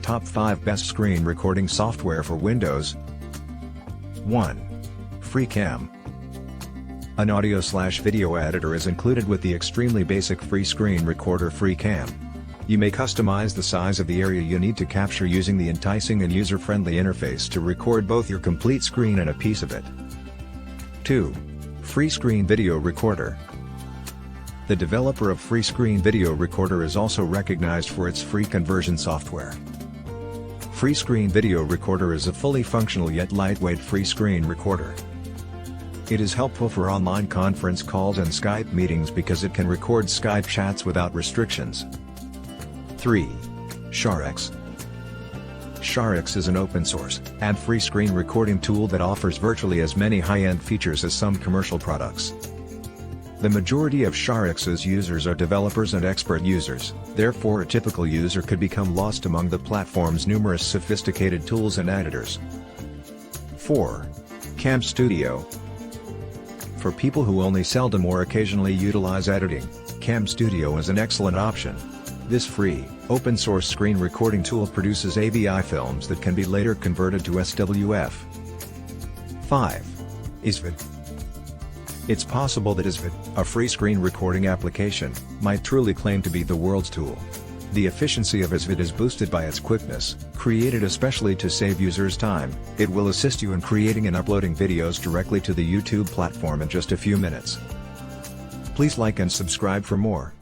Top 5 Best Screen Recording Software for Windows. 1. FreeCam. An audio/video editor is included with the extremely basic free screen recorder FreeCam. You may customize the size of the area you need to capture using the enticing and user-friendly interface to record both your complete screen and a piece of it. 2. Free Screen Video Recorder. The developer of Free Screen Video Recorder is also recognized for its free conversion software. Free Screen Video Recorder is a fully functional yet lightweight free screen recorder. It is helpful for online conference calls and Skype meetings because it can record Skype chats without restrictions. 3. SharX. SharX is an open-source and free screen recording tool that offers virtually as many high-end features as some commercial products. The majority of SharX's users are developers and expert users, therefore a typical user could become lost among the platform's numerous sophisticated tools and editors. 4. Cam Studio. For people who only seldom or occasionally utilize editing, Cam Studio is an excellent option. This free, open-source screen recording tool produces AVI films that can be later converted to SWF. 5. Isvid. It's possible that Isvid, a free screen recording application, might truly claim to be the world's tool. The efficiency of Isvid is boosted by its quickness. Created especially to save users time, it will assist you in creating and uploading videos directly to the YouTube platform in just a few minutes. Please like and subscribe for more.